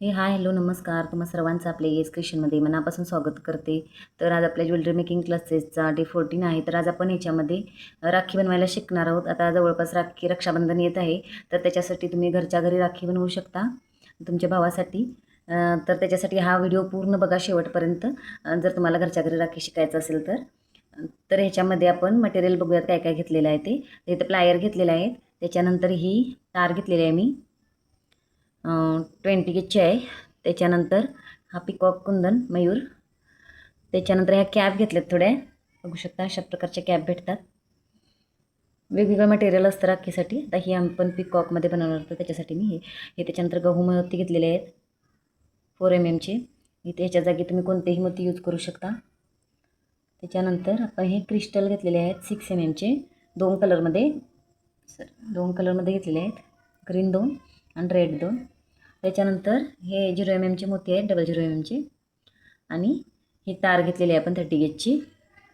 Hi hello नमस्कार. तुम्हा सर्वांचं आपल्या एस क्रिएशनमध्ये मनापासून स्वागत करते. तर आज आपल्या ज्वेलरी मेकिंग क्लासेसचा डे 14 आहे. तर आज आपण याच्यामध्ये राखी बनवायला शिकणार आहोत. आता जवळपास रक्षाबंधन येत आहे, तर त्याच्यासाठी तुम्ही घरच्या घरी राखी बनवू शकता तुमच्या भावासाठी. तर त्याच्यासाठी हा व्हिडिओ पूर्ण बघा शेवटपर्यंत, जर तुम्हाला घरच्या घरी राखी शिकायचं असेल तर. तर ह्याच्यामध्ये आपण मटेरियल बघूयात काय काय घेतलेलं आहे ते. इथं प्लायर घेतलेले आहेत, त्याच्यानंतर ही तार घेतलेली आहे मी 20 गेजची आहे. त्याच्यानंतर हा पिकॉक कुंदन मयूर. त्याच्यानंतर ह्या कॅप घेतल्यात थोड्या, बघू शकता अशा प्रकारच्या कॅप भेटतात. वेगवेगळं मटेरियल असतं राखीसाठी. आता ही आपण पिकॉकमध्ये बनवणार होतं त्याच्यासाठी मी हे त्याच्यानंतर गहू मोती घेतलेले आहेत 4 mm. इथे ह्याच्या जागी तुम्ही कोणतेही मोती यूज करू शकता. त्याच्यानंतर आपण हे क्रिस्टल घेतलेले आहेत 6 mm दोन कलरमध्ये घेतलेले आहेत, ग्रीन 2 आणि रेड 2. त्याच्यानंतर हे 0 mm मोती आहेत, 0.0 mm. आणि ही तार घेतलेली आहे आपण 30 गेजची.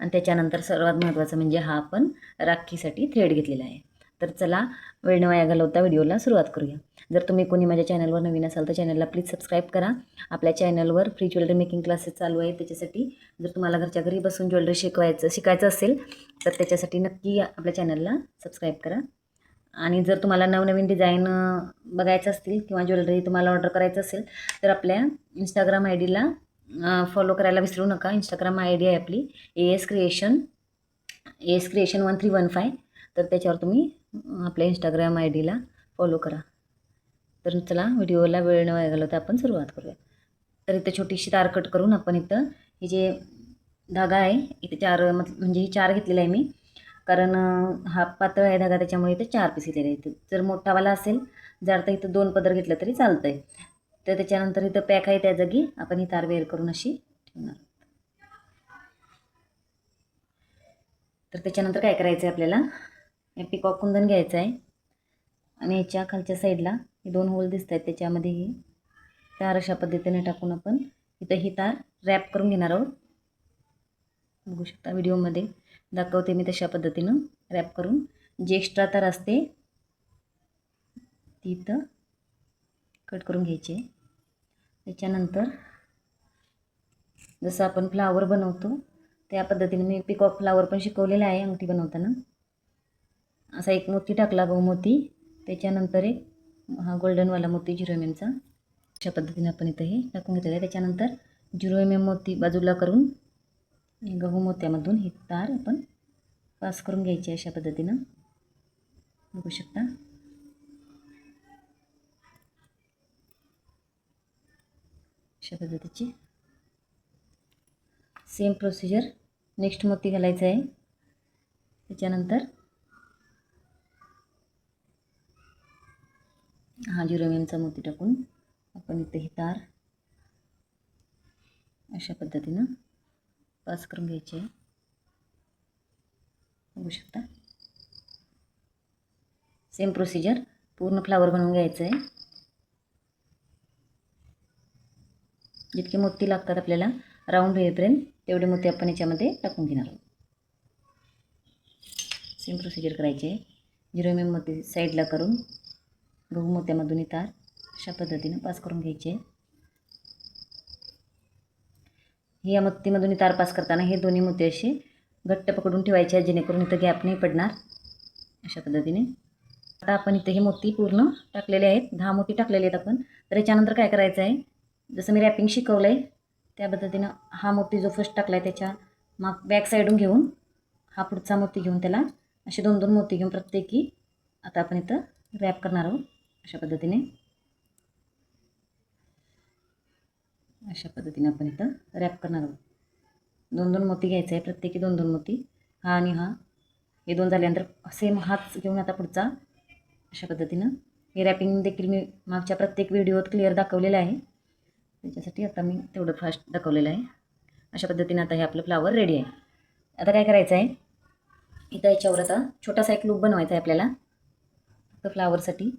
आणि त्याच्यानंतर सर्वात महत्त्वाचं म्हणजे हा आपण राखीसाठी थ्रेड घेतलेला आहे. तर चला वेळ न वाया घालवता व्हिडिओला सुरुवात करूया. जर तुम्ही कोणी माझ्या चॅनलवर नवीन असाल तर चॅनलला प्लीज सबस्क्राईब करा. आपल्या चॅनलवर फ्री ज्वेलरी मेकिंग क्लासेस चालू आहेत. त्याच्यासाठी जर तुम्हाला घरच्या घरी बसून ज्वेलरी शिकायचं असेल तर त्याच्यासाठी नक्की आपल्या चॅनलला सबस्क्राईब करा. आणि जर तुम्हाला नवनवीन डिझाईन बघायचं असतील किंवा ज्वेलरी तुम्हाला ऑर्डर करायचं असेल तर आपल्या इंस्टाग्राम आय डीला फॉलो करायला विसरू नका. इंस्टाग्राम आय डी आहे आपली एस क्रिएशन 1315. तर त्याच्यावर तुम्ही आपल्या इंस्टाग्राम आय डीला फॉलो करा. तर चला व्हिडिओला वेळ न वाया घालवता आपण सुरुवात करूया. तर इथं छोटीशी तार कट करून आपण इथं ही जे धागा आहे इथे म्हणजे ही 4 घेतलेला आहे मी, कारण हा पातळ आहे धागा त्याच्यामुळे इथे 4 पीस घेतलेले आहेत. जर मोठावाला असेल जर तर इथं 2 पदर घेतलं तरी चालतं आहे. तर त्याच्यानंतर इथं पॅक आहे त्या जागी आपण ही तार वेअर करून अशी ठेवणार. तर त्याच्यानंतर काय करायचं आहे आपल्याला, पिकॉक कुंदन घ्यायचं आहे आणि याच्या खालच्या साईडला हे 2 होल दिसत आहेत, त्याच्यामध्ये ही तार अशा पद्धतीने टाकून आपण इथं ही तार रॅप करून घेणार आहोत. बघू शकता व्हिडिओमध्ये दाखवते मी तशा पद्धतीनं रॅप करून. जी एक्स्ट्रा तार असते ती इथं कट करून घ्यायची आहे. त्याच्यानंतर जसं आपण फ्लावर बनवतो त्या पद्धतीने मी पिकॉक फ्लावर पण शिकवलेला आहे अंगठी बनवताना. असा एक मोती टाकला गहू मोती, त्याच्यानंतर एक हा गोल्डनवाला मोती 0 mm. अशा पद्धतीने आपण इथं हे टाकून घेतलेलं आहे. त्याच्यानंतर 0 mm मोती बाजूला करून गहू मोत्यामधून ही तार आपण पास करून घ्यायची अशा पद्धतीनं. बघू शकता अशा पद्धतीची सेम प्रोसिजर. नेक्स्ट मोती घालायचं आहे. त्याच्यानंतर हा 0 mm मोती टाकून आपण इथे ही तार अशा पद्धतीनं पास करून घ्यायची आहे. बघू शकता सेम प्रोसिजर पूर्ण फ्लावर बनवून घ्यायचं आहे. जितके मोती लागतात आपल्याला राऊंड होईपर्यंत तेवढे मोती आपण याच्यामध्ये टाकून घेणार आहोत. सेम प्रोसिजर करायची आहे. 0 mm मोती साईडला करून गहू मोत्यामधून ही तार अशा पद्धतीनं पास करून घ्यायची आहे. या मोतीमधून तार पास करताना हे दोन्ही मोती असे घट्ट पकडून ठेवायचे आहेत, जेणेकरून इथं गॅप नाही पडणार अशा पद्धतीने. आता आपण इथे हे मोती पूर्ण टाकलेले आहेत, 10 मोती टाकलेले आहेत आपण. तर याच्यानंतर काय करायचं आहे, जसं मी रॅपिंग शिकवलं आहे त्या पद्धतीनं हा मोती जो फर्स्ट टाकला आहे त्याच्या बॅक साईडून घेऊन हा पुढचा मोती घेऊन त्याला असे 2-2 मोती घेऊन प्रत्येकी आता आपण इथं रॅप करणार आहोत अशा पद्धतीने. अशा पद्धतीने आपण इथं रॅप करणार आहोत. 2-2 मोती घ्यायचे आहे, प्रत्येकी 2-2 मोती. हा आणि हा हे 2 झाल्यानंतर सेम हाच घेऊन आता पुढचा अशा पद्धतीनं. हे रॅपिंग देखील मी मागच्या प्रत्येक व्हिडिओत क्लिअर दाखवलेलं आहे, त्याच्यासाठी आता मी तेवढं फास्ट दाखवलेलं आहे. अशा पद्धतीने आता हे आपलं फ्लावर रेडी आहे. आता काय करायचं आहे, इथं याच्यावर आता छोटासा एक लूप बनवायचा आहे आपल्याला तर फ्लावरसाठी.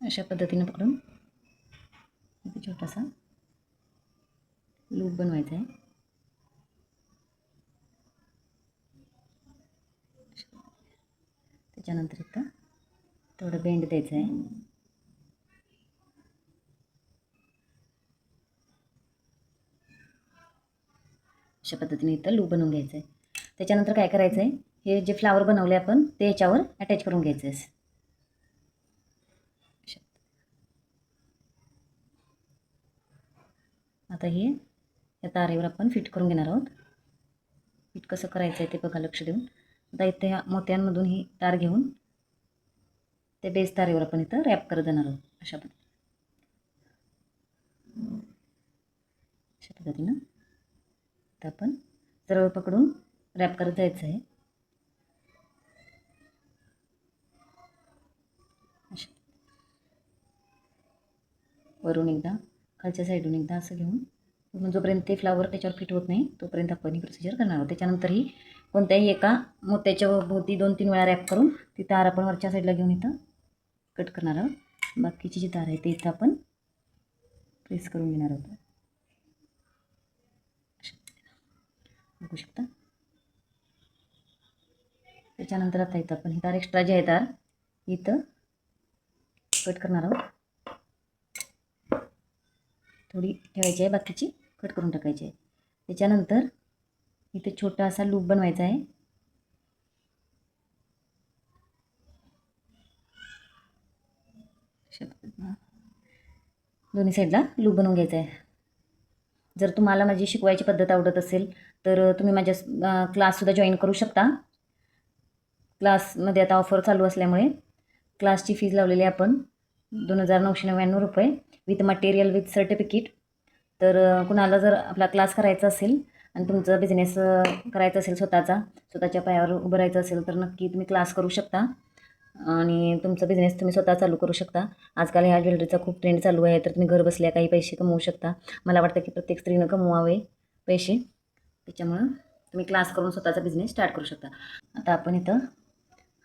अशा पद्धतीनं पकडून इथे छोटासा लूप बनवायचा आहे. त्याच्यानंतर इथं थोडं बेंड द्यायचं आहे. अशा पद्धतीने इथं लूप बनवून घ्यायचं आहे. त्याच्यानंतर काय करायचं आहे, हे जे फ्लावर बनवले आपण ते याच्यावर अटॅच करून घ्यायचं आहे. आता हे या तारेवर आपण फिट करून घेणार आहोत. फिट कसं करायचं आहे ते बघा लक्ष देऊन. आता इथे ह्या मोत्यांमधून ही तार घेऊन ते बेस तारेवर आपण इथं रॅप करत जाणार आहोत. अशा पद्धतीनं आता आपण सरळ पकडून रॅप करत जायचं आहे. वरून एकदा खालच्या साईडून एकदा असं घेऊन जोपर्यंत ते फ्लावर त्याच्यावर फिट होत नाही तोपर्यंत आपण ही प्रोसिजर करणार आहोत. त्याच्यानंतरही कोणत्याही एका मोत्याच्या भोवती 2-3 वेळा रॅप करून ती तार आपण वरच्या साईडला घेऊन इथं कट करणार आहोत. बाकीची जी तार आहे ते इथं आपण प्रेस करून घेणार आहोत. बघू शकता. त्याच्यानंतर आता इथं आपण ही तार एक्स्ट्रा जी आहे तार इथं कट करणार आहोत. थोडी ठेवायची आहे, बाकीची कट करून टाकायची आहे. त्याच्यानंतर इथे छोटा असा लूप बनवायचा आहे. दोन्ही साईडला लूप बनवून घ्यायचा आहे. जर तुम्हाला माझी शिकवायची पद्धत आवडत असेल तर तुम्ही माझ्या क्लाससुद्धा जॉईन करू शकता. क्लासमध्ये आता ऑफर चालू असल्यामुळे क्लासची फीज लावलेली आपण 2,999 रुपये विथ मटेरियल विथ सर्टिफिकेट. तर कुणाला जर आपला क्लास करायचा असेल आणि तुमचा बिझनेस करायचा असेल स्वतःच्या पायावर उभं राहायचं असेल तर नक्की तुम्ही क्लास करू शकता आणि तुमचा बिझनेस तुम्ही स्वतः चालू करू शकता. आजकाल ह्या ज्वेलरीचा खूप ट्रेंड चालू आहे, तर तुम्ही घर बसल्या काही पैसे कमवू शकता. मला वाटतं की प्रत्येक स्त्रीनं कमवावे पैसे, त्याच्यामुळं तुम्ही क्लास करून स्वतःचा बिझनेस स्टार्ट करू शकता. आता आपण इथं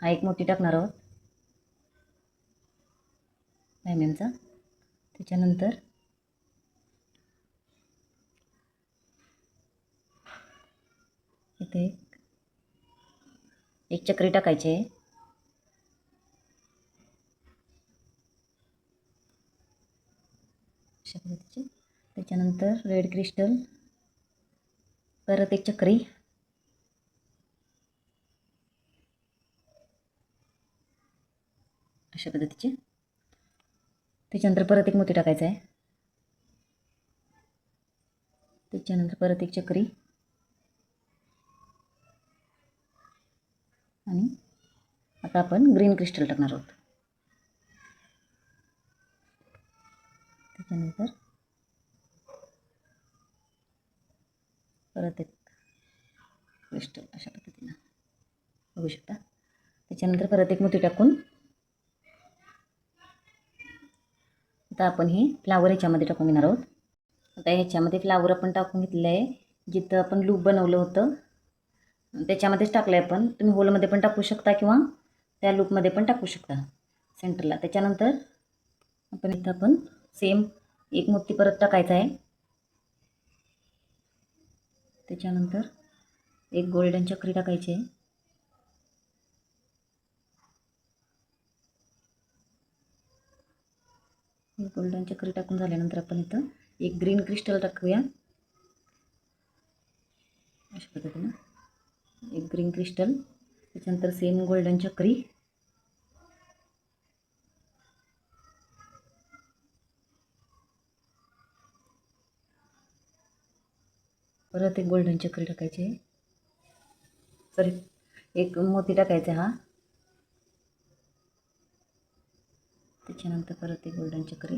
हा एक मोती टाकणार आहोत डायमंडचा. त्याच्यानंतर इथे एक चक्री टाकायची आहे. अशा पद्धतीची. त्याच्यानंतर रेड क्रिस्टल, परत एक चक्री, अशा पद्धतीचे. त्याच्यानंतर परत एक मोती टाकायचा आहे. त्याच्यानंतर परत एक चक्री आणि आता आपण ग्रीन क्रिस्टल टाकणार आहोत. त्याच्यानंतर परत एक क्रिस्टल अशा पद्धतीनं बघू शकता. त्याच्यानंतर परत एक मोती टाकून आता आपण हे फ्लावर ह्याच्यामध्ये टाकून घेणार आहोत. आता ह्याच्यामध्ये फ्लावर आपण टाकून घेतलं आहे. जिथं आपण लूप बनवलं होतं त्याच्यामध्येच टाकलं आहे आपण. तुम्ही होलमध्ये पण टाकू शकता किंवा त्या लूपमध्ये पण टाकू शकता सेंटरला. त्याच्यानंतर आपण सेम एक मोती परत टाकायचा आहे. त्याच्यानंतर एक गोल्डन चक्री टाकायची आहे. गोल्डन चक्री टाकून झाल्यानंतर आपण इथं एक ग्रीन क्रिस्टल टाकूया. अशा पद्धतीनं एक ग्रीन क्रिस्टल, त्याच्यानंतर सेम गोल्डन चक्री, परत एक गोल्डन चक्री टाकायची आहे. सॉरी, एक मोती टाकायचा हा. त्याच्यानंतर परत एक गोल्डन चक्री,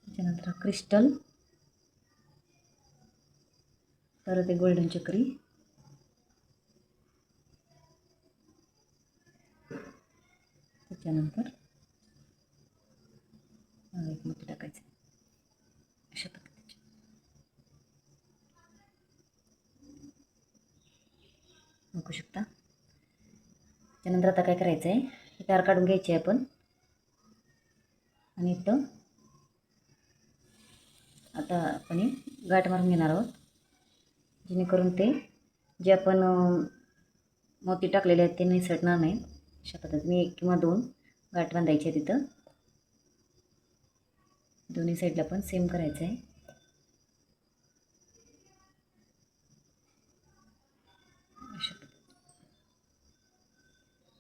त्याच्यानंतर क्रिस्टल, परत एक गोल्डन चक्री, त्याच्यानंतर एक मोती टाकायचं अशा पद्धतीचे. बघू शकता. त्यानंतर आता काय करायचं आहे, ही तार काढून घ्यायची आहे आपण आणि इथं आता आपण गाठ मारून घेणार आहोत, जेणेकरून ते जे आपण मोती टाकलेले आहेत ते निसटणार नाहीत. अशा पद्धतीने 1 किंवा 2 गाठ बांधायची आहे तिथं. दोन्ही साईडला पण सेम करायचं आहे.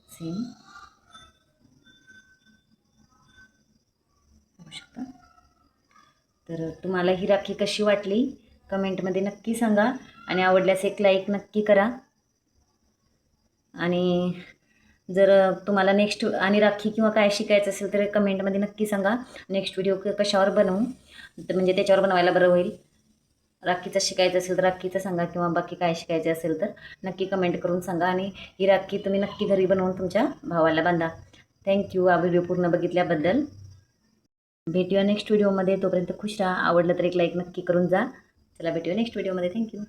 सेम बघू शकता. तर तुम्हाला ही राखी कशी वाटली कमेंटमध्ये नक्की सांगा आणि आवडल्यास एक लाईक नक्की करा. आणि जर तुम्हाला नेक्स्ट आणि राखी किंवा काय शिकायचं असेल तर कमेंटमध्ये नक्की सांगा. नेक्स्ट व्हिडिओ कशावर बनवू तर म्हणजे त्याच्यावर बनवायला बरं होईल. राखीचं शिकायचं असेल तर राखीचं सांगा किंवा बाकी काय शिकायचं असेल तर नक्की कमेंट करून सांगा. आणि ही राखी तुम्ही नक्की घरी बनवून तुमच्या भावाला बांधा. थँक्यू हा व्हिडिओ पूर्ण बघितल्याबद्दल. भेटूया नेक्स्ट व्हिडिओमध्ये. तोपर्यंत खुश राहा. आवडलं तर एक लाईक नक्की करून जा. चला भेटूया नेक्स्ट व्हिडिओमध्ये. थँक्यू.